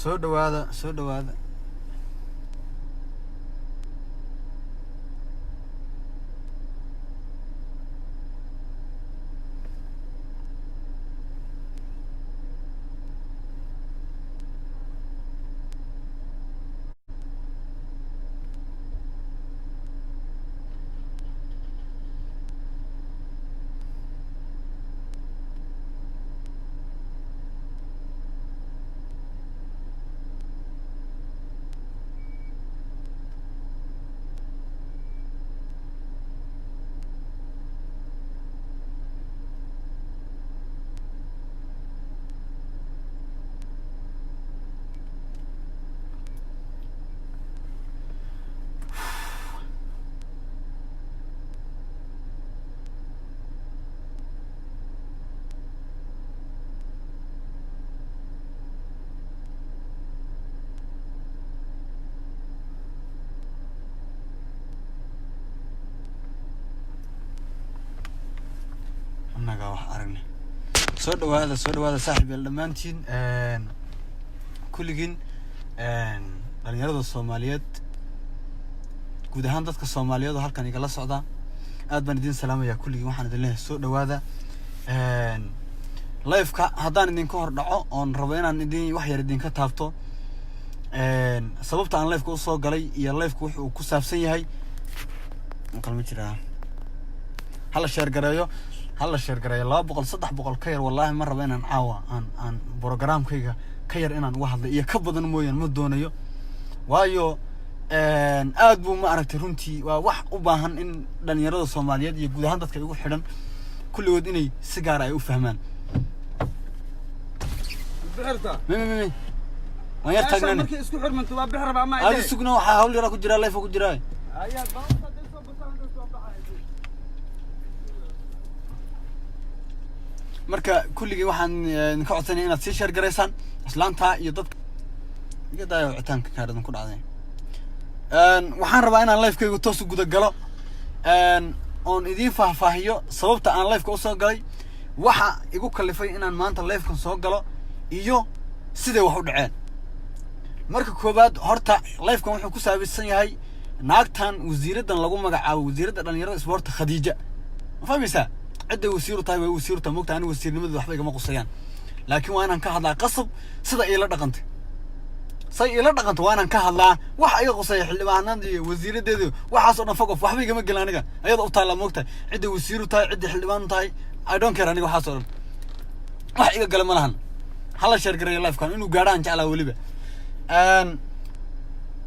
soo dhawaada soo dhawaada annaga wax aragne soo dhawaada saaxiib yeel dhamaantiin kulligiin dhalinyarada Soomaaliyeed guud ahaan dadka Soomaaliyeed oo halkan igala socda aad baan idin salaamayaa kulligiin waxaan idin leeyahay soo dhawaada live-ka haddaan idin ka hor dhaco oon rabo inaan idin wax yar idin ka taabto sababta aan live-ka u soo galay iyo live-ku wuxuu ku saabsan yahay qalma jiraa hala share gareeyo 200 300 ka yar wallahi ma rabo inaan caawa aan programkayga ka yar inaan wax hadlo iyo ka badan mooyaan ma doonayo waayo aad buu ma aragtay runtii waa wax u baahan in dhalinyarada Soomaaliyeed iyo guud ahaan dadka ugu xidhan kulligood inay si gaar ah ay u fahmaan bixirta ma yar taagnaan markii isku xirmanto waa bixir baa ma ay sugna waxa hawl yar ku jira live ku jira ayaa baaqada soo baxay marka kulligii waxaan ka codsanay inaad si share gareysaan islaanta iyo dadka iga daayo wicitaanka kaaradan ku dhacday waxaan rabaa inaan live-kaygu toos u guda galo oon idin faahfaahiyo sababta aan live-ka u soo galay waxa igu kalifay inaan maanta live-kan soo galo iyo sidee wax u dhaceen marka koobaad horta live-kan wuxuu ku saabsan yahay naagtan wasiiradan lagu magacaabo wasiirada dhalinyarada isboorta Khadiija ma fahmaysaa عدة وسيرة طيب وسيرة تموت أنا وسير نمد وحبي جماعة قصيان لكن وأنا كهذا قصب صدق إلى دقنت صي إلى دقنت وأنا كهذا واحد قصيح اللي معنا دي وزير دي وحصلنا فوق وحبي جماعة جلانية أيضا أطلع موقته عدة وسيرة طيب عدة حلوان طيب I don't care أنا وحصل واحد قال ملهن هلا شركة لايف كان إنه قارن على وليبه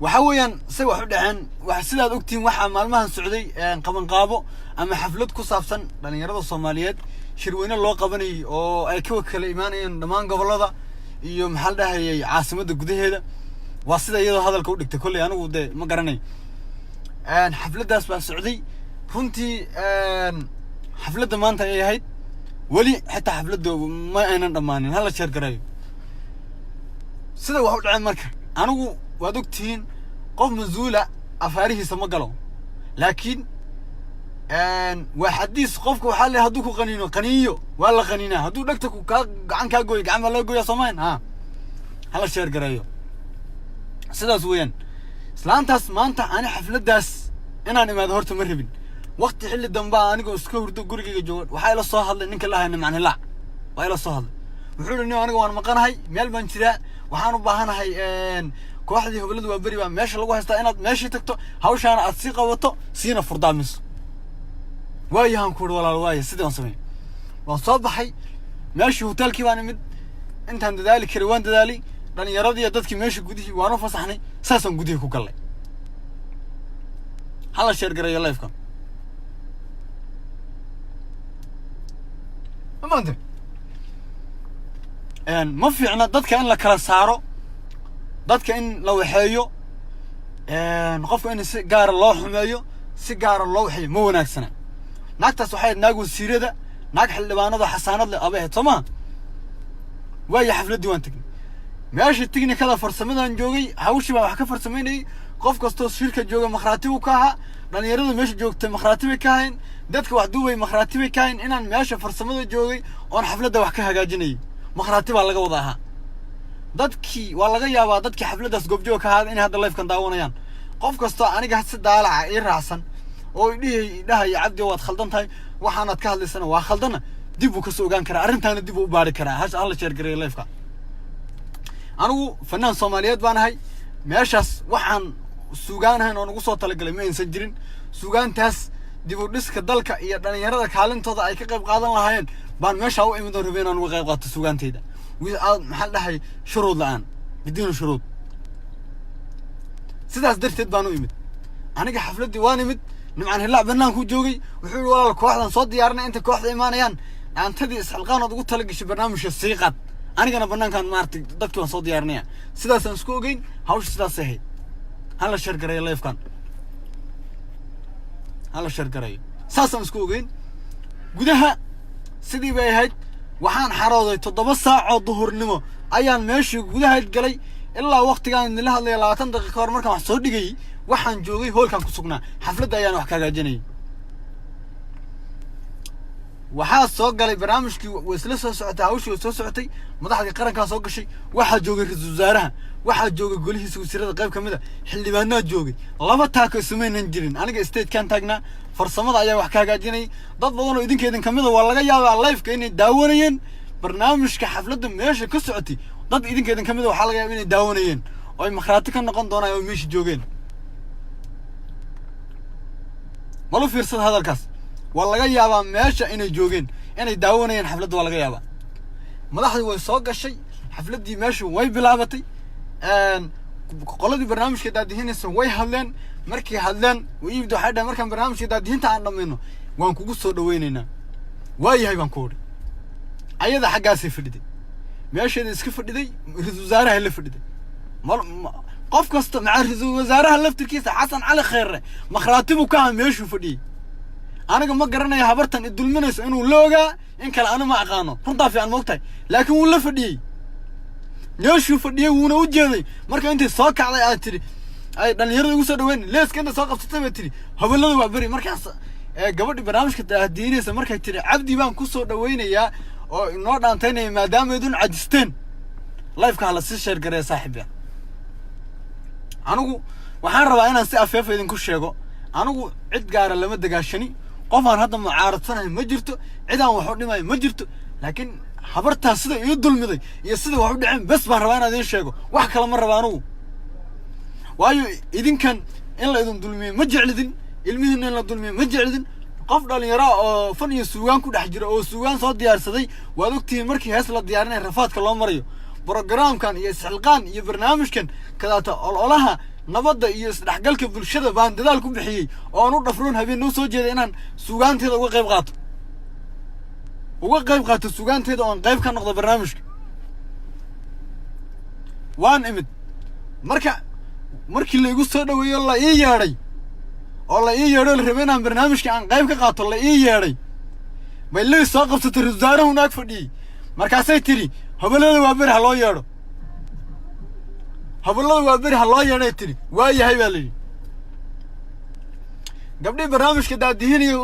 وحويا سوى حدا عن وحسيلاد أكتين وحى مالمهن سعودي قبل قابو أما حفلات كوسافسن لأن يرد الصوماليات شروينا الله قبني أو أي كوك الإيماني دمان قبل هذا يوم حال ده هي عاصمة الجديدة هذا واسيدا يدا هذا الكود تقول أنا وده ما قرني حفلات ده اسمها السعودي كنتي حفلات دمان تاعي هاي ولي حتى حفلات ده ما أنا دمان هلا شركة راي سيدا وحول عن مركب أنا ودكتين قف مزولة أفاريه سمقلو لكن وحديث قفك وحالي هدوكو قنينو ولا قنينة هدو دكتكو عن كاقوي عمل لا قوي صمين ها هلا الشير قرايو سيدا سويا سلانتاس مانتا أنا حفلة داس أنا ما ظهرت مرهبين وقت حل الدنبا أنا قو سكور دو قرقي جوال وحايل الصهد إنك الله إنه معني لا وحايل الصهد وحول إنه أنا قوان مقان هاي ميال بانشراء وحانو باهانا هاي كواحد يقول له بري بقى ماشي لو هستا أنا ماشي تكتو هاوش أنا أتسيق وطو سينا فردامس واي هنكور ولا واي سيدي وصمي وصباحي ماشي هوتيلكي وانا مد انت عند ذلك كروان دالي راني يا رضي يدتك ماشي قدي وانا فصحني ساسا قدي كو قلي هلا شير قري الله يفكم ما ادري يعني ما في عنا ددك ان لا كلا سارو dadka in la waxeeyo qofka in si gaar loo xumeeyo si gaar loo waxeeyo ma wanaagsana naagtaas waxay naag wasiirada naag xildhibaanada xasaanad leh abahay tama way xafladii waan tagin meeshii tignikada farsamadan joogay hawshii baa wax ka farsameynay qof kasto shirka jooga makhraati uu ka aha dhalinyarada meesha joogtay makhraati bay ka hayn dadka wax duubay makhraati bay ka hayn inaan meesha farsamada joogay oo xafladda wax ka hagaajinay makhraati baa laga wada aha dadkii waa laga yaabaa dadkii xafladaas goobjoog ka ahaada inay hadda live-kan daawanayaan qof kastoo aniga si daalaca ii raacsan oo idhahaya cabdi waad khaldan tahay waxaanaad ka hadlaysana waa khaldana dib uu kasoo ogaan karaa arrintaana dib uu u baari karaa hala sheergareeyo live-ka anigu fanaan Soomaaliyeed baan ahay meeshaas waxaan suugaanahan oo nagu soo talagalay ma aysan jirin suugaantaas dib u dhiska dalka iyo dhalinyarada kaalintooda ay ka qayb qaadan lahaayeen baan meesha u imid oo rabeen aan uga qayb qaato suugaanteyda maxaa dhahay shuruud la'aan bidiin shuruud sidaas darteed baan u imid aniga xafladii waan imid nimcan hilaa banaanku joogay wuxuu yiri walaal kooxdan soo diyaarinay inta kooxda imaanayaan aantadii isxilqaanood ugu talagashay barnaamijka siiqad anigana banaankan maartay dadkii waan soo diyaarinaya sidaas aan isku ogeyn hawsha sidaas ahayd hala sheergareeyo live-kan hala sheergareeyo saasaan isku ogeyn gudaha sidii bay ahayd waxaan xarooday 7 saac oo duhurnimo ayaan meeshii gudaha galay ilaa waqtigaan nila hadlay 20 daqiiqo hor markaan wax soo dhigay waxaan joogay hoolkan ku sugnaa xafladda ayaan wax ka hagaajinay waxaa soo galay barnaamijkii isla soo socotay hawshii soo socotay madaxda qaranka soo gashay waxaa joogay ra'iisul wasaaraha waxaa joogay golihiisa wasiirada qayb kamid ah xildhibaanada joogay laba taako sameeynan jirin aniga stage kan taagnaa farsamada ayaa wax ka hagaajinay dad badan oo idinkeedin kamid ah waa laga yaabaa live-ka inay daawanayeen barnaamijka xafladda meesha ka socotay dad idinkeedin kamid ah waxa laga yaabaa inay daawanayeen oo ay makhraati ka noqon doonaan oo meesha joogeen malu fiirsad hadalkaas waa laga yaabaa meesha inay joogeen inay daawanayeen xafladda waa laga yaabaa madaxdu way soo gashay xafladii meesha way bilaabatay qoladii barnaamijka daadihinaysan way hadleen markii hadleen way waxay dhahay markaan barnaamijka daadihinta aan dhameeyno waan kugu soo dhaweynaynaa waayahay baan ku wari ayada xaggaasay fadhiday meesheeda iska fadhiday ra'iisul wasaaraha la fadhiday qof kasta maca ra'iisul wasaaraha laftirkiisa xasan cali khayre makhraatibu ka ah meeshuu fadhiyay aniga ma garanayo habartan idulminayso inuu la ogaa in kale ana ma aqaano runtaa fiican moogtahay laakiin wuu la fadhiyay meeshuu fadhiyay wuuna u jeeday marka intay soo kacday aad tiri ay dhalinyarada ugu soo dhaweyn leeska inta soo qabsatay bay tiri habalada waa bari markaas gabadhi barnaamijka daadiinaysa markay tiri cabdi baan ku soo dhaweynayaa oo inoo dhaantaynaya maadaama idun cajisteen live-ka hala si sheer gareeya saaxiibya anigu waxaan rabaa inaan si afeef idinku sheego anigu cid gaara lama dagaashani qofaan hadda mucaaradsanay ma jirto cidaan wax u dhimay ma jirto laakiin habartaas sida ii dulmiday iyo sida wax u dhicin bas baan rabaa inaan idin sheego wax kale ma rabaa anigu waayo idinkan in la idin dulmiyo ma jeclidin ilmihiina in la dulmiyo ma jeclidin qof dhalinyaro oo fan iyo suugaan ku dhex jira oo suugaan soo diyaarsaday waad ogtihiin markii hees la diyaarinay rafaadka loo marayo programkan iyo isxilqaan iyo barnaamijkan kadaata ololaha nabadda iyo isdhexgalka bulshada baan dadaal ku bixiyay oo aan u dhafroon habeen noo soo jeeday inaan suugaanteeda uga qayb qaato suugaanteeda oo aan qayb ka noqdo barnaamijka waan imid markii la igu soo dhaweeyo la ii yeedhay oo la rabay inaan barnaamijka aan qayb ka qaato la ii yeedhay bay lay soo qabsatay ra'iisul wasaarahu naag fadhiyay markaasay tiri habalada waa beri ha loo yeedho habalada waa beri ha loo yeedhay tiri waayahay baa layidhi gabdhii barnaamijka daadihinaya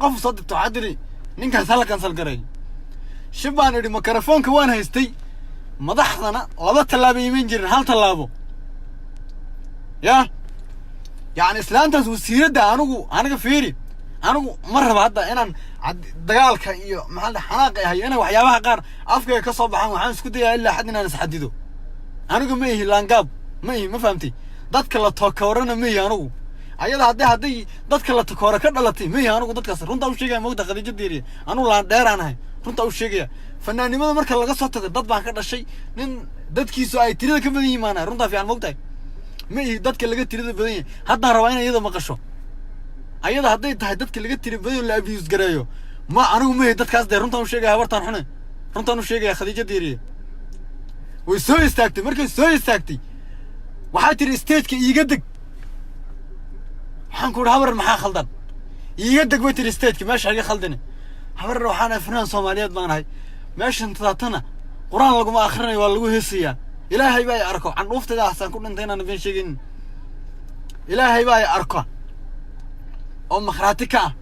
qof soo dirto waxaa tiri ninkaas hala kansal gareeyo shib baan idhi mikrofoonka waan haystay madaxdana 2 tallaabo iman jirin 1 tallaabo يعني إسلامتاس وسيرة أنا فيري أنا مرة بعد أنا دجالك إيو محل حناقة هي أنا وحياها قار أفكار كصوب عن وحن سكوتي إلا حدنا نسحدده أنا ميه لانجاب ميه ما فهمتي ضدك الله تكورنا ميه أنا أيضا هدي ضدك الله تكورا كذا لطي ميه أنا ضدك كسر رنت أول شيء موجود خديجة ديري أنا لا دير أنا هاي رنت أول شيء فناني ما مركز لقى صوت ضد بعد كذا شيء نن ضد كيسو أي تريد كم بدي ما أنا رنت في عن موجود ما هي ضدك اللي قلت تريد بدي حتى رواينا يدا ما قشوا أيضا هدي ضدك اللي قلت تريد بدي ولا أبيز جرايو ما أنا ميه ضدك كاس دير رنت أول شيء هبرتان حنا رنت أول شيء خديجة ديري ويسوي استاكتي مركز سوي استاكتي وحاتي ستيج كي يقدك حنقول هبر محا خلدان يقدك ويتي ستيج كي ماشي حاجة خلدني هبر روحانا فنان صوماليات بان هاي ماشي انتظاتنا قرآن لقم آخرنا يوالقوه هسيا إلهي باي أركو عن وفت دا أحسن كنا انتينا نبين شيقين إلهي باي أركو أو مخراتكا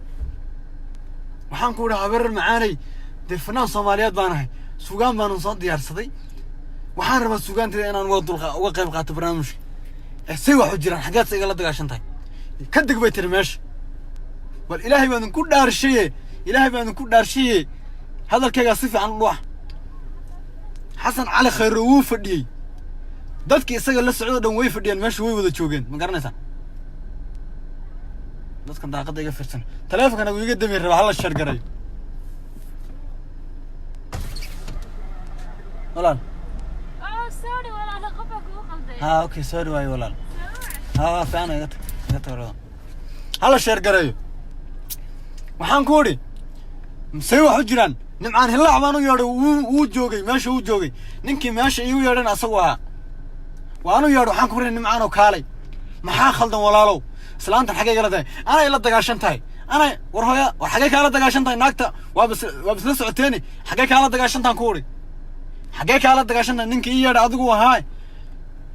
وحنقول هبر معاني دي فنان صوماليات بان هاي سوغان بان نصاد ديار صدي waxaan rabaa suugaanteeda inaan uga qayb qaato barnaamijka say wax u jiraan xaggaad igala dagaashan tahay ka deg bay tiri meesha bal ilaahay baan ku dhaarshaye hadalkaygaa si fiican u dhuuxa xasan cali khayro wuu fadhiyey dadkii isaga la socdo dhan way fadhiyeen meesha way wada joogeen ma garanaysaa dadkan daaqadda iga fiirsan taleefonkana wuu iga dami rabaa hala shargaray walaal sorry walaal qofka ku qalday ha okay sorry waay walaal ha fiican iga tag hala shargaray waxaan ku ori say wax u jiraan nimcaan hillaac baan u yeedhay wuu joogay meesha uu joogay ninkii meesha iigu yeedhana asagu ahaa waan u yeedho waxaan ku ri nimcaan oo kaalay maxaa khaldan walaalow islaantan xaggay kala tahay anay la dagaashan tahay anay war hooya war xaggay kaala dagaashan tahay naagta waa bisla socoteeni xaggay kaala dagaashan tahan ku uri xaggay kaala dagaashan tahay ninkii ii yeedha adigu ahaa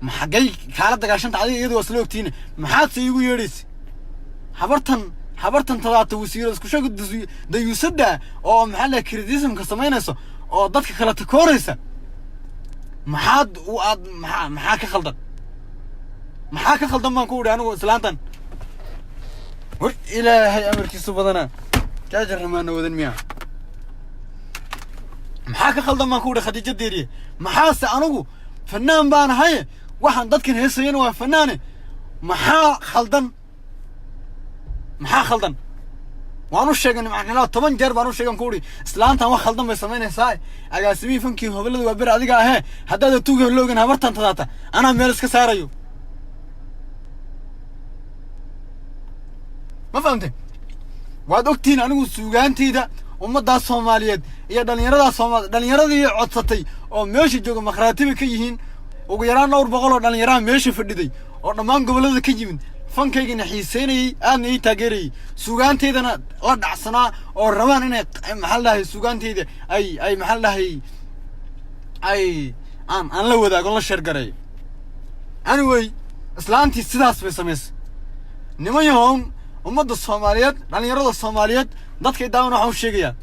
ma xaggay kaala dagaashan tahay adiga iyadu waa isla ogtiine maxaad se iigu yeedhaysa habartan tadaata wasiiro isku sheeg dayuusada oo maxaa la criticismka samaynayso oo dadka kala takooraysa maxaa ka khaldan baan ku uri anigu islaantan war ilaahay amarkiisu badana jaajaramaana wadan miya maxaa ka khaldan baan ku uri khadiija deeriye maxaase anigu fanaan baan ahaye waxaan dadkan heesayana waa fanaane maxaa khaldan waan u sheegay nimcaan 10 jeer baan u sheegan ku uri islaantan wax khaldan bay samaynaysaa agaasimii fankii hobalada waa bir adiga ahee haddaad tuuga loogan habartan tadaata anaa meel iska saarayo ma fahamtay waad ogtiin anigu suugaanteyda ummadda Soomaaliyeed iyo dhalinyaradii codsatay oo meesha jooga makhraatiba ka yihiin ugu yaraan 200 oo dhalinyaro meesha fadhiday oo dhammaan gobolada ka yimid fankaygina xiiseynayay aadna ii taageerayay suugaanteydana la dhacsanaa oo rabaan inay maxaa la dhahay suugaanteyda ay maxaa la dhahay aan la wadaago la shargaray anyway islaantii sidaas bay samaysay niman yahoon ummadda Soomaaliyeed dhalinyarada Soomaaliyeed dadka daawana waxaan sheegayaa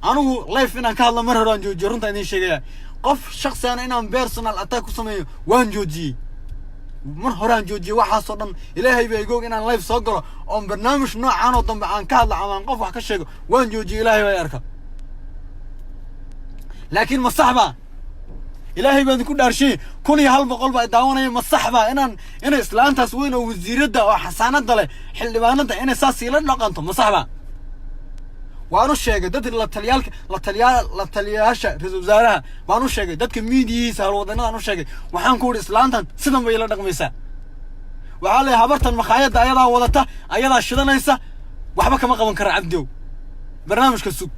anigu live inaan ka hadlo mar hore aan joojiyo runta idin sheegayaa qof shakhsi aan inaan personal attack ku sameeyo waan joojiyay mar hore aan joojiyay waxaasoo dhan ilaahay baa igoog inaan live soo galo oo barnaamij noocan oo dambe aan ka hadlo ama aan qof wax ka sheego waan joojiyay ilaahay baa arka laakiin ma sax baa ilaahay baan ku dhaarshay 100 baa daawanaya ma sax baa inay islaantaas weyn oo wasiirada oo xasaanada leh xildhibaanada inay saas ila dhaqanto ma sax baa waanu sheegay dad la taliyaasha ra'iisul wasaaraha waanu sheegay dadka miidiyihiisa halwadanadan u sheegay waxaan ku uri islaantan sidan bay ila dhaqmaysaa waxa la habartan makhaayada ayadaa wadata ayadaa shidanaysa waxba kama qaban kara cabdiyow barnaamijka sug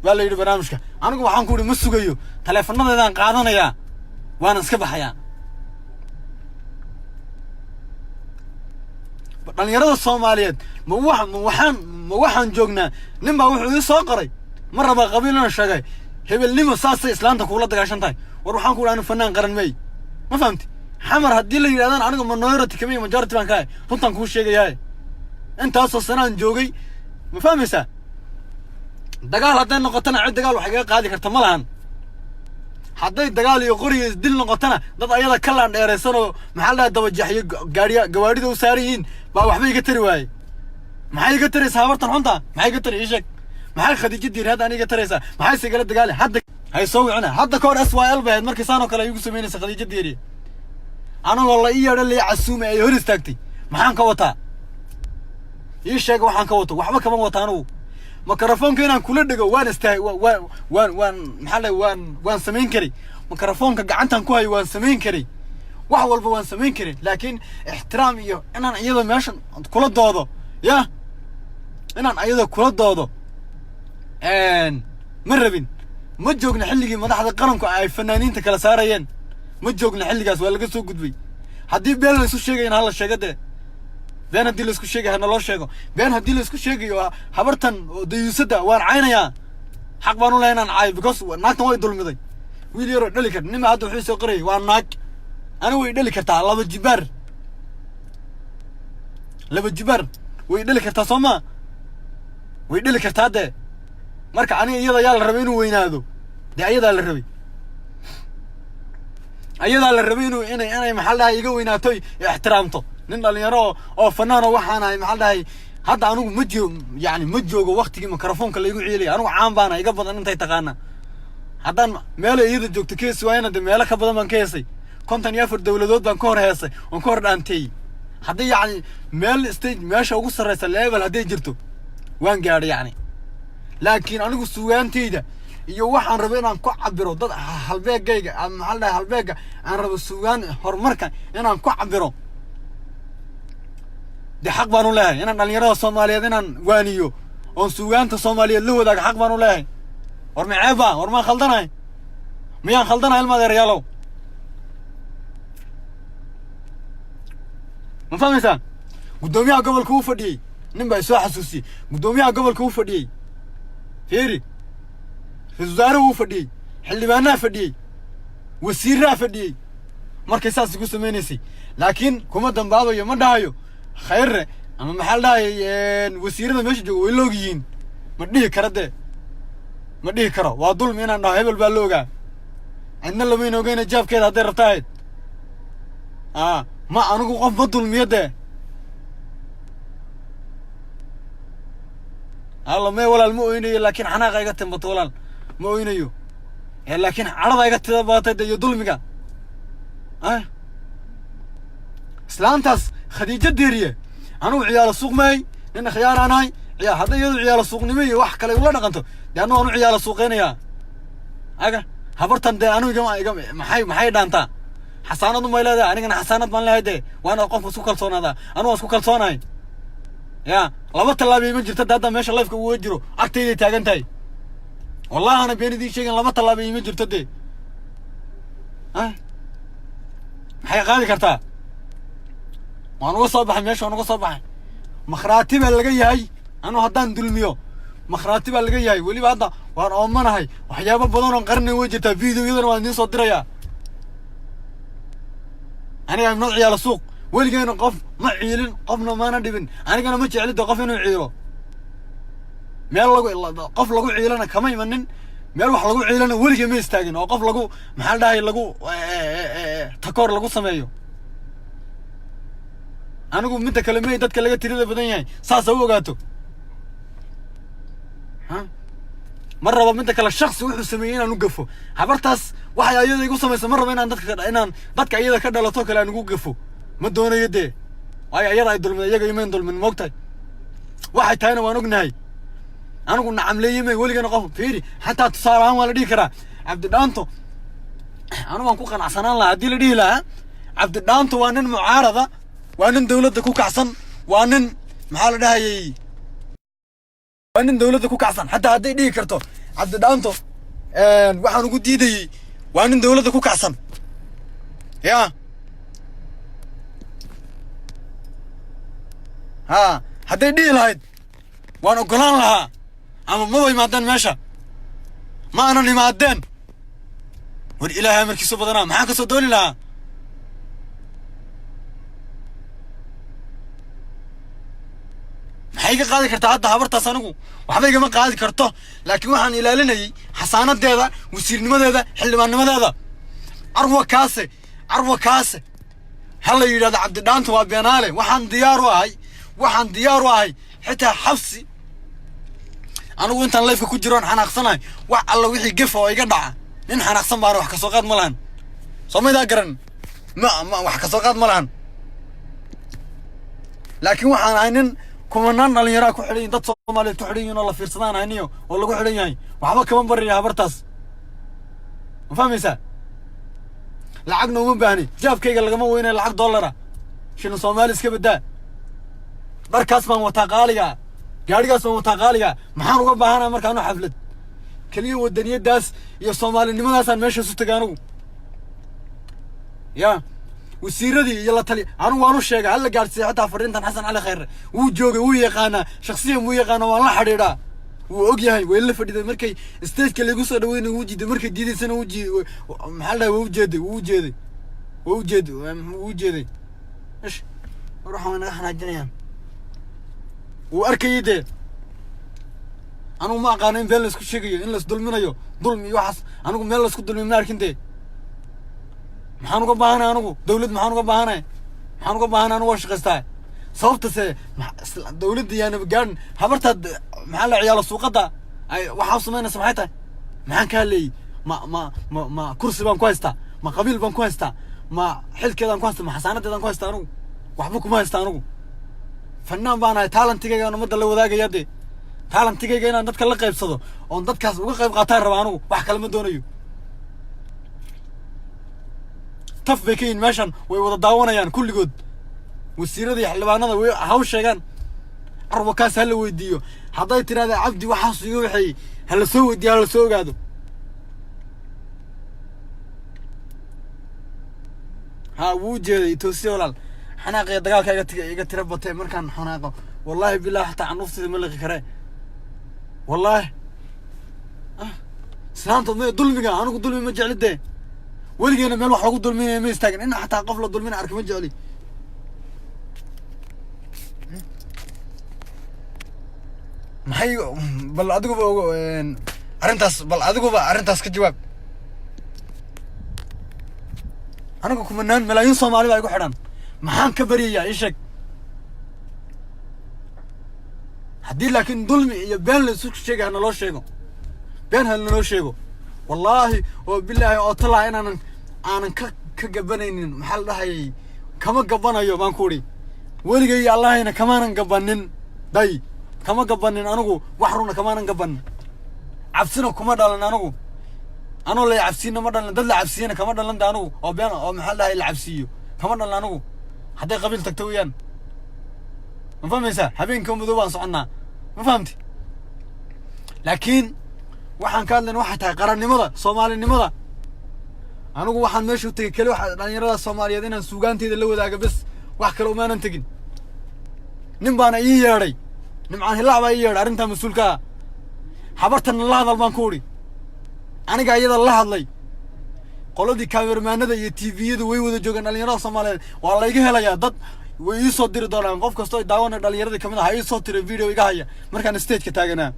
baa la yidhi barnaamijka anigu waxaan ku uri ma sugayo taleefanadeedaan qaadanayaa waana iska baxayaa dhalinyarada Soomaaliyeed ma waxaan joognaa ninba wuxuu ii soo qoray mar raba qabiilana sheegay hebelnimo saasay islaanta kula dagaashan tahay war waxaan ku dhaanay fanaan qaran may ma fahamti xamar hadii la yiraahdo aniga minority kamay majority baan kaay runtan ku sheegayaa intaasoo sanaan joogay ma fahmaysaa dagaal hadday noqotana cid dagaal wax iga qaadi karta ma lahan hadday dagaal iyo qori isdil noqotana dad ayada kala dheeraysan oo maxaa la dabajaxyo gawaarida u saariin baa waxba iga tari waayay maxay iga taraysaa habartan xunta maxay iga tari sheeg maxay khadiija diir hada aniga taraysaa maxay sigala dagaal hadda hay soo wicina hadda koor SYL baad markii saan oo kale igu sameynaysa khadiija diiri anagoo la ii yeedhay la casuumay ay hor istaagtay maxaan ka wataa ii sheeg waxaan ka wato waxba kama wataa anigu makarafoonka inaan kula dhigo waan maxaa la waan sameyn karay makarafoonka gacantan ku hay waan sameyn karay wax walba waan sameyn karay laakiin ixtiraam iyo inaan iyada meeshan kula doodo inaan iyada kula doodo ma rabin ma joogna xilligii madaxda qaranku ay fanaaniinta kala saarayeen ma joogna xilligaas waa laga soo gudbay haddii been la isu sheegayna hala sheegade been haddii la isku sheegay hana loo sheego been haddii la isku sheegayo habartan dayuusada waan caynayaa xaq baan u leeyahay inaan caayo because naagtan way dulmiday wiil yaro dhali kar nima hadda wuxuu soo qoray waa naag ana way dhali kartaa laba jibaar way dhali kartaa Soomaa way dhali kartaa de marka aniga iyada yaa la rabay inuu weynaado de ayada la rabay ayadaa la rabay inay maxaa dhahay iga weynaato ixtiraamto nin dhalinyaro oo fanaan oo waxaan ahay maxaa dhahay hadda anigu ma joogo waqtigii mikrofoonka laygu ciilay anigu caan baan iga badan intay taqaana haddaan meel iyada joogto kees waayna de meelo ka badan baan ka heesay 54 dawladood baan ka hor heesay oon ka hor dhaantay haddii yacni meel stage meesha ugu sarreysa level hadday jirto waan gaadhay yacni laakiin anigu suugaantayda iyo waxaan rabo inaan ku cabiro dad halbeegayga ama maxaa dhahay halbeega aan rabo suugaan horumarka inaan ku cabiro de xaq baan u leeyahay inaan dhalinyarada Soomaaliyeed inaan waaniyo oon suugaanta Soomaaliyeed la wadaago xaq baan u leeyahay war ma ceeba war ma khaldanahay miyaan khaldanahay ilma adeeryaalow ma fahmaysaa gudoomiyaha gobolka uu fadhiyey nin baa soo xasuusiyey gudoomiyaha gobolka uu fadhiyey fiiri wasaare uu fadhiyey xildhibaanaha fadhiyey wasiiraha fadhiyey markay saas igu sameynaysay laakiin kuma dambaabayo ma dhahayo khayre ama maxaa dhahay wasiirada meesha jooga way loog yihiin ma dhihi karo dee ma dhihi karo waa dulmi inaan dhaho hebel baa loogaa cidna lamayn ogeyna jaabkeeda hadday rabtaahayd ma anigu qof ma dulmiyo dee alla mee walaal ma oynayo laakiin xanaaqa iga timbato walaal ma oynayo laakiin cadhada iga tidabaatay de iyo dulmiga islaantaas khadiijo deeriye anigu ciyaalo suuq maay nina khiyaaraan ahay hadday iyadu ciyaalo suuqnimo iyo wax kale ula dhaqanto dee anuu anu ciyaalo suuqeynayaa aga habartan dee anigu maxay dhaantaa xasaanad umay leedahay anigana xasaanad baan leehay dee waa inaad qofka isku kalsoonaadaa anugu waan isku kalsoonahay ya laba tallaabay ma jirto hadda meesha lifeka uga jiro agtayday taagan tahay wallahi ana been idiin sheegin laba tallaabay ma jirto dee maxay qaadi kartaa waan uga soo baxay meesha waan uga soo baxay makhraati baa laga yahay anuu haddaan dulmiyo makhraati baa laga yahay weliba hadda waan oomanahay waxyaabo badan oo qarnay way jirtaa videoyadana waan idiin soo dirayaa aniga imnad ciyaalo suuq weligeena qof ma ciilin qofna maana dhibin anigana ma jeclida qof inuu ciilo meel qof lagu ciilana kama imanin meel wax lagu ciilana weligee ma istaagin oo qof lagu maxaa dhahay lagu takoor lagu sameeyo anigu midda kale may dadka laga tirada badan yahay saas u ogaato mar rabo midda kale shakhsi wuxuu sameeyay inaan u gafo habartaas waxay ayada igu samayso mar rabo inaan dadka iyada ka dhalato kale aan ugu gafo ma doonayo dee waayo ayada ay dulmeen iyaga imayn dulmin moogtahay waxay tahayna waan ognahay anigu nacamleeye may weligana qof fiiri xataa tusaale ahaan waa la dhihi karaa cabdidhaanto anigu waan ku qanacsanaan lahaa haddii la dhihi lahaa cabdidhaanto waa nin mucaarada waa nin dawladda ku kacsan waa nin maxaa la dhahayay waa nin dawladda ku kacsan xataa hadday dhihi karto cabdidhaanto waxaan ugu diidayey waa nin dawladda ku kacsan ya hadday dhihi lahayd waan ogolaan lahaa ama maba imaadeen meesha ma aanan imaadeen war ilaahay amarkiisu badanaa maxaan ka soo dooni lahaa maxay iga qaadi kartaa hadda habartaas anigu waxba igama qaadi karto laakiin waxaan ilaalinayay xasaanadeeda wasiirnimadeeda xildhibaannimadeeda carwa kaase ha la yidhahdo cabdidhaanta waa beenaale waxaan diyaar u ahay xitaa xabsi anigu intaan lifeka ku jiroon xanaaqsanahay wax alla wixii gefa oo iga dhaca nin xanaaqsan baana wax kasoo qaad ma lahan soo maydaa garan ma wax kasoo qaad ma lahan laakiin waxaan ahay nin kumanaan dhalinyaraa ku xidhan dad Soomaaliyeed ku xidhan yihiin oo la fiirsadaan hayniyo oo lagu xidhan yahay waxba kama bariya habartaas ma fahmaysaa lacagna uma baahni jaabkayga lagama weynayo lacag dollara shilin Soomaali iska badaa dharkaas baan wataa qaaliga gaarigaas baan wataa qaaliga maxaan uga baahanahay markaan u xaflad kaliya wadaniyadaas iyo Soomaalinimadaasaan meesha isu tagay anigu ya wasiiradii iyo la tali anigu waan u sheegay hal la gaarsiiyay xataa fariintan Xasan Cali Khayre wuu joogay wuu yaqaana shakhsiyan wuu yaqaana waan la xiriiraa wuu og yahay way la fadhiday markay stage-ka lagu soo dhaweynay wuu jiiday markay diidaysana maxaa la wuu jeeday ish ruuxan naga xanaajinayaan wuu arkayay dee anigu ma aqaano in been la isku sheegayo in la isdulminayo dulmi iyo waxaas anigu meel la isku dulmi ma arkin dee maxaan uga baahanay anigu dawlad maxaan uga baahanay anigu waa shaqaystaa sababtase dawladda yaanaba gaadhin habartaad maxaa la ciyaalo suuqadda ay waxaa samaynaysa maxay tahay maxaan kaa leeyay ma kursi baan ku haystaa ma qabiil baan ku haystaa ma xilkeedaan ku haystaa ma xasaanadeedaan ku haystaa anigu waxba kuma haysta anigu fanaan baan ahay taalantigaygaan ummadda la wadaagaya dee taalantigayga inaan dadka la qaybsado oon dadkaas uga qayb qaataan raba anigu wax kale ma doonayo taf bay ka yihin meeshan way wada daawanayaan kulligood wasiirada iyo xildhibaanada way haw sheegaan arwakaas hala weydiiyo hadday tiraahda cabdi waxaas iga waxeeyey hala soo weydiiyo hala soo ogaado ha wuu jeeday toosiye walaal xanaaqaya dagaalka iga tira batay markaan xanaaqo wallahi billahi hataa canuuftida ma liqi karee wallahi islaanta me dulmiga anigu dulmi ma jecli dee weligeena meel wax lagu dulminaya ma istaagin in xataa qof la dulmina arki ma jecli maxay bal adiguba arrintaas ka jawaab aniga kumanaan malaayiin soomaali baa igu xidhan maxaan ka baryayaa ii sheeg haddii laakiin dulmi iyo been la isu sheegay hanaloo sheego been hanaloo sheego wallaahi oo bilaahi oo talaa aanan ka gabanaynin maxaa la dhahayay kama gabanayo baan ku idhi weligay allahayna kamaanan gabanin day kama gabanin anigu wax runa kamaanan gabanin cabsina kuma dhalan anigu anoo la cabsiina ma dhalan dad la cabsiyana kama dhalan da anigu oo been oo maxaa la dhahay la cabsiiyo kama dhalan anigu hadday qabiil tagto weeyaan ma fahmaysaa habeenka madow baan soconnaa ma fahamti laakiin waxaan ka hadlayna waxay tahay qarannimada soomaalinimada anigu waxaan meesha u tegey keli waxa dhalinyarada soomaaliyeed inaan suugaanteeda la wadaaga bes wax kale umaanan tegin nin baana ii yeedhay nimcaan hilaac baa ii yeedhay arrintaa mas-uulka ah habartanna la hadal baan ku idhi aniga iyada la hadlay qoladii kaamermaanada iyo tviyadu way wada joogaan dhalinyarada soomaaliyeed waa layga helayaa dad way ii soo diri doonaan qof kastoo daawana dhalinyaradii kamid ah ha ii soo tira video iga haya markaan stageka taaganaa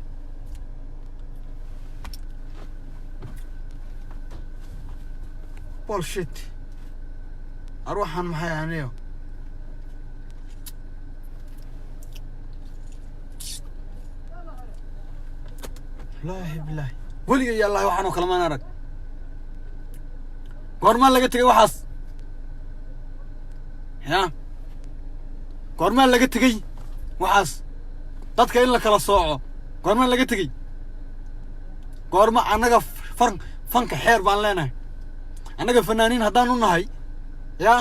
bullshit aruuxan maxay aniyo wallaahi bilaahi weliga iyo allahi waxaan oo kale maan arag goormaa laga tegay waxaas ya goormaa laga tegey waxaas dadka in la kala sooco goormaa laga tegey goorma annaga fanka xeer baan leenahay annaga fanaaniin haddaan u nahay yaa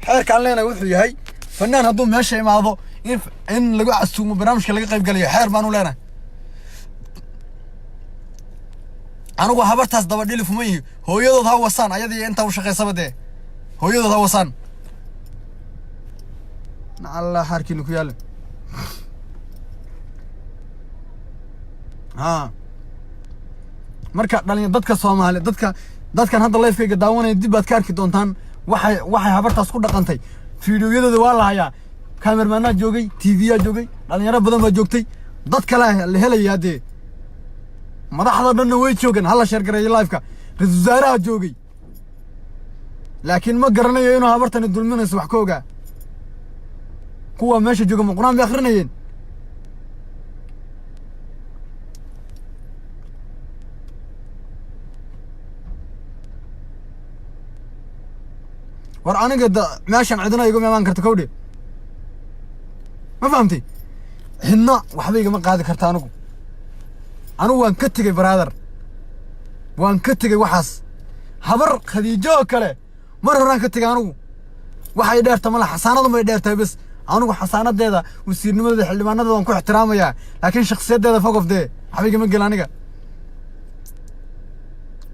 xeerkaan leenahay wuxuu yahay fanaan hadduu meesha imaado in lagu casuumo barnaamijka laga qayb galayo xeer baan u leenahay anigu habartaas daba dhilif uma yihi hooyadood ha wasaan ayadii intaa u shaqaysaba dee hooyadood ha wasaan allah xaarkiina ku yaalla marka dhalin dadka Soomaali dadkan hadda live-kayga daawanaya dib baad ka arki doontaan waxay habartaas ku dhaqantay fiidiyoyadooda waa la hayaa cameraman joogay TV joogay dhalinyaro badan baa joogtay dad kale la helayaa dee madaxda dhanna way joogan hala share gareeyo live-ka ra'iisul wasaaraha joogay laakiin ma garanayo inuu habartani dulminayso wax ka ogaa kuwa meesha jooga ma quraan bay akhrinayeen war aniga meeshan cidina igu imaan karta kowdhe ma fahamtay hinna waxba igama qaadi karta anigu waan ka tegay brother waan ka tegay waxaas habar khadiijo kale mar horaan ka tegay anigu waxay dheerta ma la xasaanadu may dheertay bas anigu xasaanadeeda wasiirnimadeeda xildhibaanadeeda waan ku ixtiraamayaa laakiin shakhsiyadeeda fog of dee waxba igama gelin aniga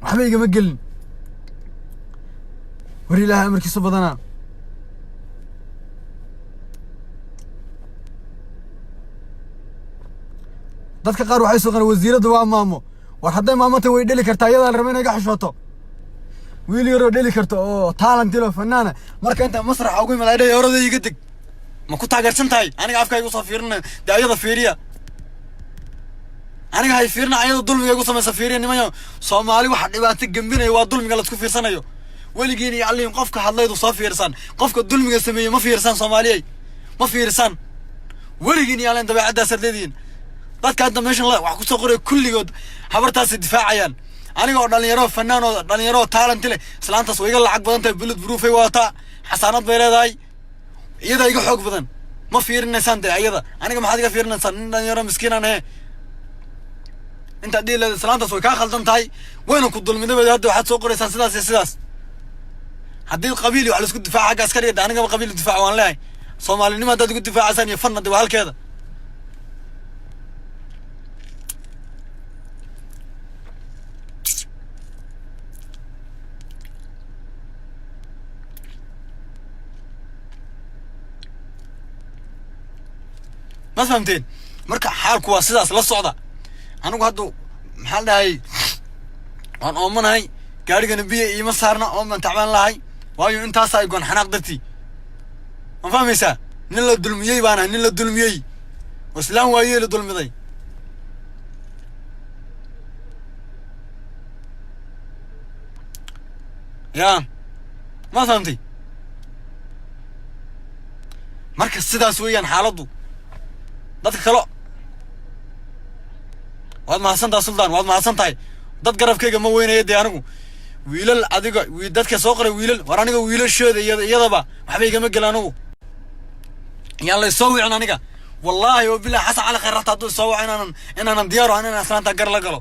waxba igama gelin war ilaahay amarkiisa badanaa dadka qaar waxay soo qaan wasiirada waa maamo war hadday maamata way dheli kartaa iyada la rabo inay ka xishooto wiil yar oo dheli karto oo talent ilo fanaana marka inta masraxa ugu yimaad ay orada iga dig ma ku taageersan tahay aniga afkaygu soo fiirina daayada fiiriya aniga hay fiirina ayada dulmiga igu sameeyay fiiriya nimayo Soomaali waxa dhibaato gambinay waa dulmiga la isku fiirsanayo ولقيني يعلم قفك حضليدو صافي يرسان قفك الظلم يسميه ما في يرسان صومالي ما في يرسان ولقيني يعلم تبع عدا سديدين dadka hadda meeshan wax ku soo qoray kulligood habartaas difaacayaan aniga dhalinyaro fanaan oo dhalinyaro talent leh islaantaas way iga lacag badan tahay bullet proof ay wata xasaanad bay leedahay iyada iga xoog badan ma fiirinaysan ayada aniga maxaad iga fiirinaysan dhalinyaro miskiin ah inta diilada islaantaas way ka khaldan tahay wayna ku dulmiday hadda waxaad soo qoraysan sidaas haddii qabiil wax la isku difaaca xagga askariga aniga qabiil difaac waan leeyahay Soomaalinimo dad ku difaacaysan iyo fanad waa halkeeda ما فهمتين مركا حالك واسداس لا سودا انو هادو maxal dhahay waan oomanahay gaariga biyo ima saarna oo man tacbaan lahay waayo intaas ay goon xanaaq dartii ma fahmaysa nin la dulmiyay baana nin la dulmiyay waslaan waayo la dulmiday yaa ma fahmtay marka sidaas weeyaan xaaladdu dadka kale waad mahadsantahay sultan waad mahadsantahay dad garabkayga ma weynayay anigu wiilal adiga dadka soo qoray wiilal war aniga wiilashooda iyadaba waxba igama galaan anigu yalla soo wicin aniga wallahi oo billahi xasan cali khayrat haduu soo wicin inaan diyaaro inaan aslaanta gar la galo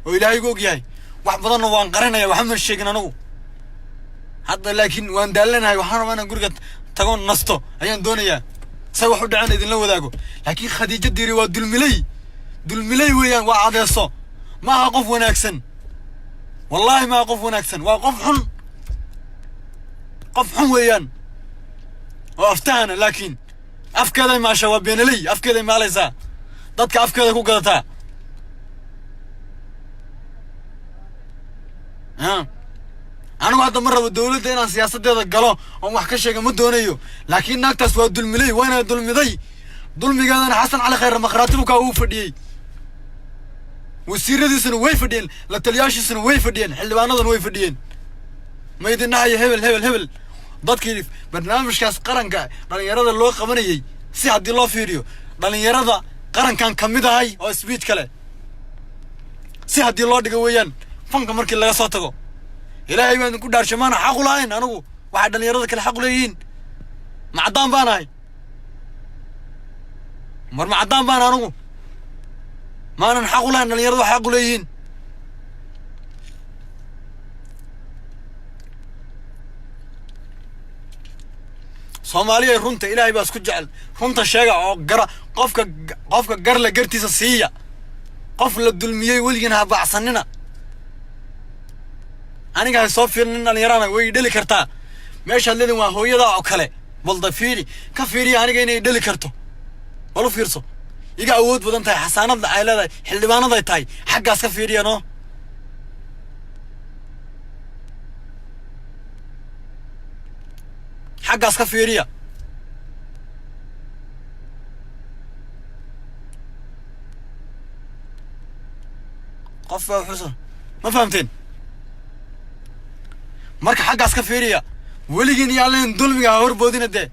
oo ilaahay og yahay wax badan waan qarinaya waxa ma sheegin anigu hadda laakiin waan daalanahay waxaan rabaa guriga tago nasto ayaan doonayaa say wax u dhacaan idin la wadaago laakiin khadiija diiri waa dulmilay weeyaan waa cadeeso ma aha qof wanaagsan wallahi ma qof wanaagsan waa qof xun weeyaan oo aftahana laakiin afkeeda ma sha waa beenalay afkeeda ma alaysa dadka afkeeda ku gadataa anigu hadda mar rabo dawladda inaan siyaasadeeda galo oo wax ka sheega ma doonayo laakiin naagtaas waa dulmilay wayna dulmiday dulmigeedana xasan cali khayr maqraatibuka uu fadhiyay wasiiradiisuna way fadhiyeen la taliyaashiisuna way fadhiyeen xildhibaanaduna way fadhiyeen ma idinahay hebel dadkii barnaamijkaas qaranka dhalinyarada loo qabanayay si hadii loo fiiriyo dhalinyarada qarankan kamid ahay oo speech kale si hadii loo dhigo weeyaan fanka markii laga soo tago ilaahay baan ku dhaarshamaan xaq u lahayn anigu waxa dhalinyarada kale xaq u leeyihiin macdaan baanahay macdaan baan anigu maanan xaq u lahayn dhalinyarada xaq u leeyihiin Soomaaliya runta ilaahay baa isku jecel runta sheega oo qofka gar la gartiisa siiya qof la dulmiyay waligiina ha baacsanina aniga soo fiirnin dhalinyarada way dhali kartaa meesha leedan waa hooyada oo kale balda fiiri ka fiiri aniga inay dhali karto wala fiirso iga awood badan tahay xasaanada ay leedahay xildhibaanada ay tahay xaggaas ka fiiriyano xaggaas ka fiiriya qof xusan ma fahamteen marka xaggaas ka fiiriya waligiin yaaleen dulmiga horboodina de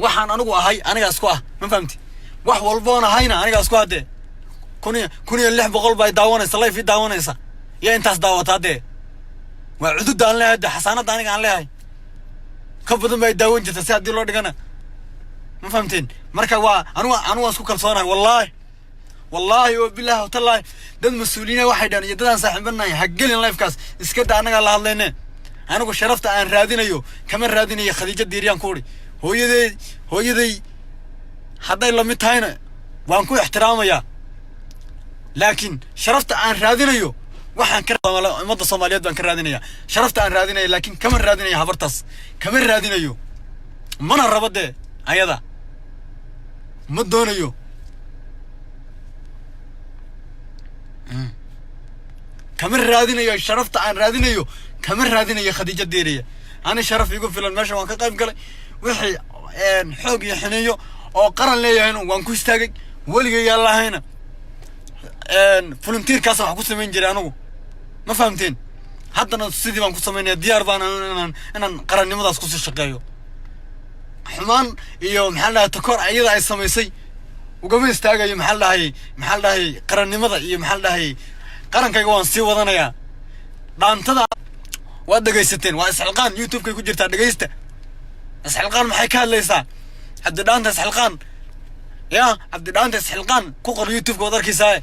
waxaan anigu ahay aniga isku ah ma fahamti wax walboona hayna aniga isku hade kuniya 600 bay daawanaysa live daawanaysa ya intaas daawata de waa cudud aan leeyahay xasaanada aniga aan leeyahay ka badan bay daawan jirtay si hadii loo dhigana ma fahamteen marka waa anigu isku kalsoonahay wallahi oo billahi tallahi dad mas'uuliyiin waxay dhan iyo dadaan saaxiibanahay hagelin live kaas iska daa anaga la hadlayne anigu sharafta aan raadinayo kama raadinayo khadiija diiriyaan kuuri hooyaday haday la mid tahayna waan ku ixtiraamaya laakiin sharafta aan raadinayo waxaan ka umada Soomaaliyeed baan ka raadinaya sharafta aan raadinayo laakiin kama raadinayo habartaas kama raadinayo mana rabade ayada ma doonayo kama raadinayo sharafta aan raadinayo kama raadinayo khadiija diiriya ani sharaf igu filan meesha waan ka qayb galay wixii xoog iyo xiniyo oo qaran leeyahay waan ku istaagay waliga yaalahayna volunteer kaas wax ku sameyn jiray anigu ma fahamteen haddana sidii baan ku sameynaya diyaar baan inaan qarannimadaas ku sii shaqeeyo xumaan iyo maxaa la takoor ayada ay sameysay ugama istaagayo maxaa la dhahay qarannimada iyo maxaa la dhahay qarankayga waan sii wadanayaa dhaantada waad dhegaysateen waa isxilqaan youtube-kay ku jirtaa dhegaysta isxilqaan maxay ka hadlaysaa cabdidhaanta isxilqaan ya cabdidhaanta isxilqaan ku qor youtube-ka waad arkaysaa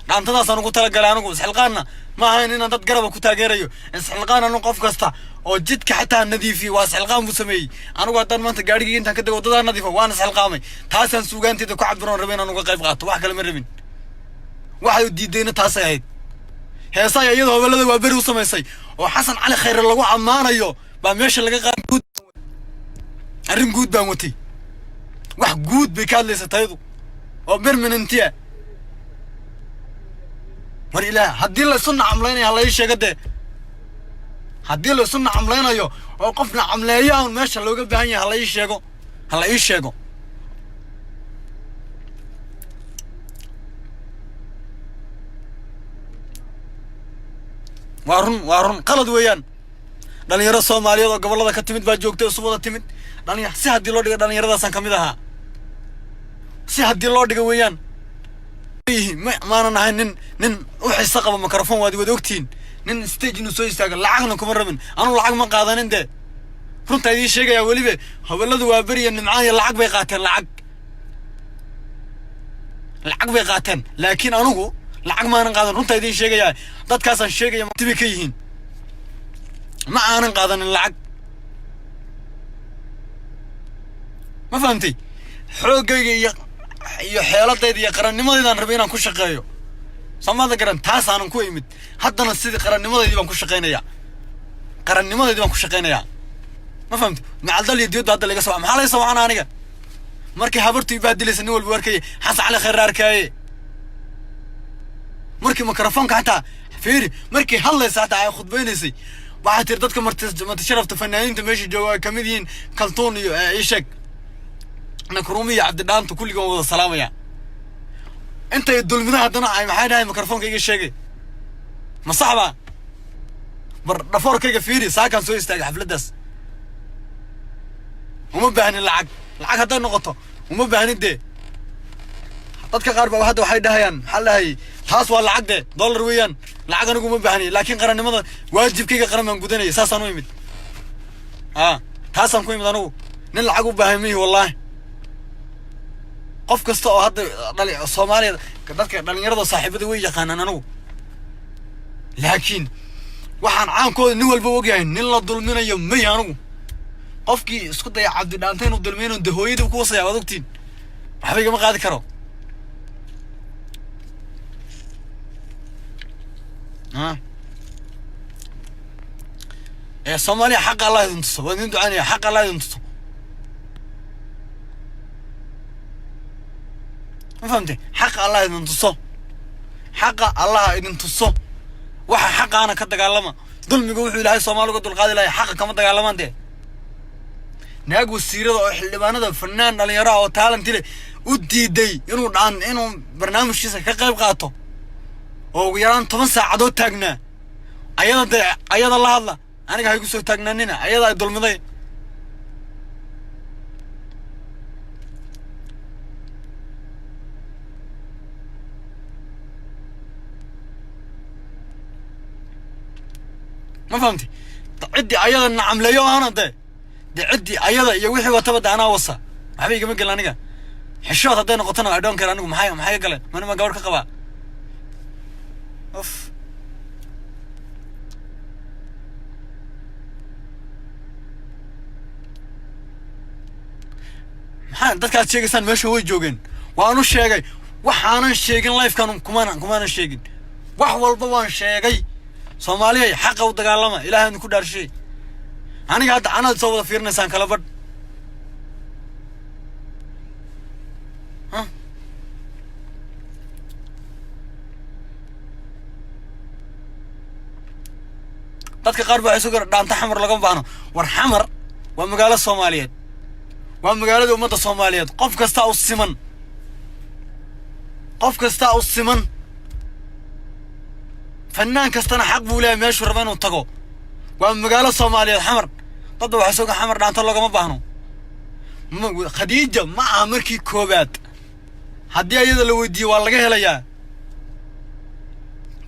dhaantadaasaan ugu talagalay anigu isxilqaanna ma ahayn inaan dad garaba ku taageerayo isxilqaan anigu qof kasta oo jidka xitaa nadiifiyo waa isxilqaan buu sameeyey anigu haddaan maanta gaadhigii intaan ka dego waddadaa nadiifo waan isxilqaamay taasaan suugaanteeda ku cabiroon rabay inaan uga qayb qaato wax kale ma rabin waxay diidayna taasay ahayd heesaay iyadoo hobellada waa beri u samaysay oo xasan cali khayre lagu ammaanayo baa meesha laga qaad guud arrin guud baan watay wax guud bay ka hadlaysa tayadu oo permanentia war ilaah haddii la isu nacamlaynayo ha la ii sheega dee haddii la isu nacamlaynayo oo qof nacamleeyo aan meesha looga baahan yahay ha la ii sheego waa run qalad weeyaan dhalinyaro soomaaliyeed oo gobollada ka timid baa joogtay isu wada timid si haddii loo dhiga dhalinyaradaasaan kamid ahaa si haddii loo dhiga weeyaan maanan ahay nin u xiso qaba microphone waad wada ogtihiin nin stage inuu soo istaaga lacagna kuma rabin anuu lacag ma qaadanin dee runtaa idiin sheegayaa weliba hobelladu waa beriya nimcaan iyo lacag bay qaateen lacag bay qaateen laakiin anugu lacag maanan qaadan runtaa idiin sheegayaa dadkaasaan sheegaya tibi ka yihiin ma aanan qaadanin lacag ma fahamtay xoogayga iyo xeeladayda iyo qarannimadeydaan rabay inaan ku shaqeeyo samaada garan taasaanan ku imid haddana sidii qarannimadeydii baan ku shaqeynayaa ma fahamtay macaldal iyo diyadda hadda laga maxaa laga sawacana aniga markii habartu ibaadilaysa nin walba arkaya xasan cali khayre arkaaye markii mikrofoonka xataa fiiri markii hadlaysa xataa ay khudbaynaysay waxaa tiri dadka marti sharafta fanaaniinta meesha jooga ay kamid yihiin kaltuun iyo isheg nakruumi iyo cabdidhaanta kulligoon wada salaamaya intay dulmidaha haddana ay maxay dhahay mikrofoonka iga sheegay ma sax baa bar dhafoorkayga fiiri saakaan soo istaagay xafladdaas uma baahnin lacag hadday noqoto uma baahnin dee dadka qaar baa hadda waxay dhahayaan maxaa dhahay taas waa lacag dee dollar weeyaan lacag anigu uma baahniy laakiin qarannimada waajibkayga qaran baan gudanaya saasaan u imid taasaan ku imid anigu nin lacag u baahan mihi wallaahi qof kasta oo hadda soomaaliya dadka dhalinyarada saaxiibada way yaqaanaan anigu laakiin waxaan caankooda nin walba ogyahay nin la dulminayo may anigu qofkii isku daya cabdidhaanta inuu dulminayo de hooyadii ku wasaya waad ogtiin waxba igama qaadi karo soomaaliya xaqa allah idin tuso waan idin ducaynaya xaqa allah idin tuso ma fahamtay xaqa allah idin tuso waxa xaqaana ka dagaalama dulmiga wuxuu ilaahay soomaaliga dulqaadi lahay xaqa kama dagaalamaan dee naag wasiirada oo xildhibaanada fanaan dhalinyaro oo taalantile u diiday inuu barnaamijkiisa ka qayb qaato oo ugu yaraan 10 saacadood taagnaa ayada la hadla aniga ha igu soo taagnaanina ayada ay dulmiday ما فهمتي عدي أيضا نعم لا يو أنا ده عدي أيضا يوحي وتبدأ أنا وصى حبيبي قبل أنا جا حشوت هذين قطنا عدون كلا أنا محايا قال ما أنا ما جاورك قبا أوف محل ده كان شيء إنسان مش هو يجوجن وأنا شيء وحنا شيء لايف كانوا كمان شيء وحول بوان شيء Soomaaliya xaq u dagaalama ilaahay ku dhaarshay aniga hadda ana soo wada fiirnaysan kala bad dadka qaar baa isugu dhaanta xamar laga baano war xamar waa magaalo Soomaaliyeed waa magaalada ummadda Soomaaliyeed qof kasta u siman فنان كستنا حق بولا ماشي ربنا وتقو ومقالة الصومالية حمر ضد وحسوق حمر دانت الله ما بهنو خديجة مع مركي كوبات هدي أيضا لو ودي والله جهليا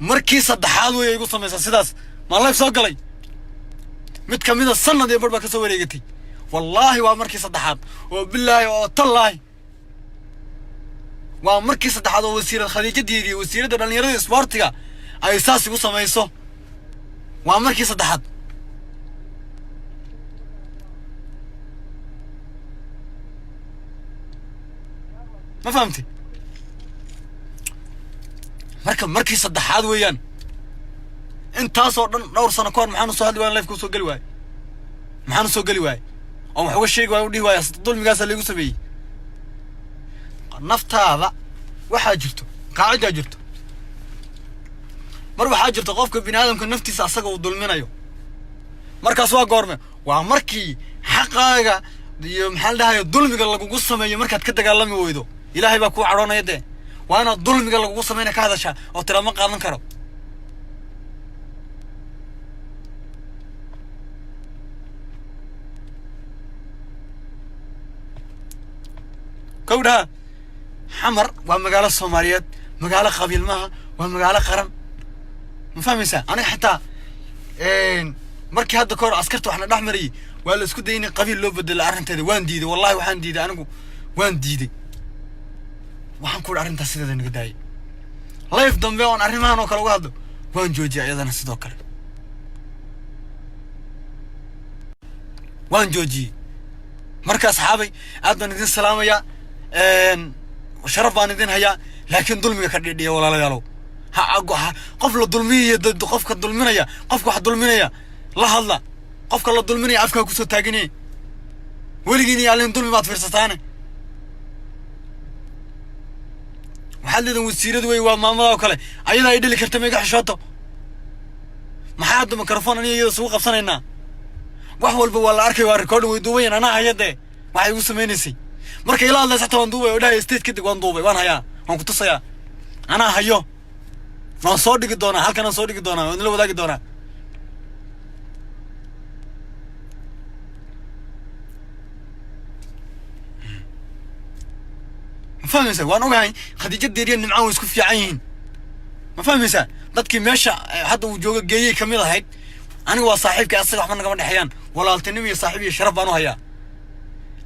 مركي صدحات ويقول سميسا سداس ما الله يفسق لي متكمل السنة دي بربك سويريتي والله ومركي صدحات وبالله وتالله ومركي صدحات وسيرة خديجة دي وسيرة دنيا سبورتيا أي أساس يقول سميسو ومركي صدحات ما فهمتي مركي صدحات ويان انت صار دور سنه كون maxaan soo hadli waan live ku soo gali waay maxaan soo gali waay oo wax uga sheeg waay u dhii waay dulmigaas la igu sameeyay naftaada waxa jirto qaacida jirto mar waxa jirto qofka bini'aadamka naftiisa asaga uu dulminayo markaas waa goorme waa markii xaqaaga iyo maxal dhahay dulmiga lagu sameeyo markaad ka dagaalami weydo ilaahay baa ku caroonaya de waana dulmiga lagu sameeyay ka hadasha oo tirama qaadan karo كودها حمر ومقالة الصوماليات مقالة قبيل معها ومقالة قرن مفهمسا أنا حتى مركي هذا كور عسكرت وإحنا نحمري ولا اسكت ديني قبيل لو بدل أرنت هذا وين ديدي والله وحن ديدي أنا وين ديدي وحن كور أرنت سيدا ذي نقداي الله يفضل بيون أرنمان وكل واحد وين جوجي أيضا نسيدوكر وين جوجي مركز أصحابي أدنى ندين سلامة يا وشرف بان ندين هيا لكن ظلمي كديدي ولا لا يالو ها قف الظلمية ضد قفك الظلمية قفك واحد ظلمية لا الله قفك الله ظلمية أفكار كسر تاجني ولقيني على ظلمي ما تفرستانه وحلد وسيرة دوي وماما وكله أيضا يدلي كرتمي حشاته ما حد ميكروفون أنا يسوق بصنا هنا وحول بوال أركي واركود ويدوين أنا هيدا ما يوسمينيسي مركي لا الله سحت وندوبي ولا استيت كده وندوبي وانا هيا هم كنت صيا أنا هيو ما صادق دونا هل كان صادق دونا ونلو بداك دونا ما فاهم يسا وانا وعي خديجة ديرين نمعاو يسكو في عين ما فاهم يسا ضدك ماشى حد وجوه جاي كمية هيك أنا وصاحبك أصلا أحمد قبل أحيان ولا التنمية صاحبي شرف أنا هيا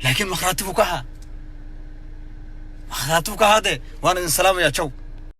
لكن مخاطبك ها مخاطبك هذا وأنا السلام يا شو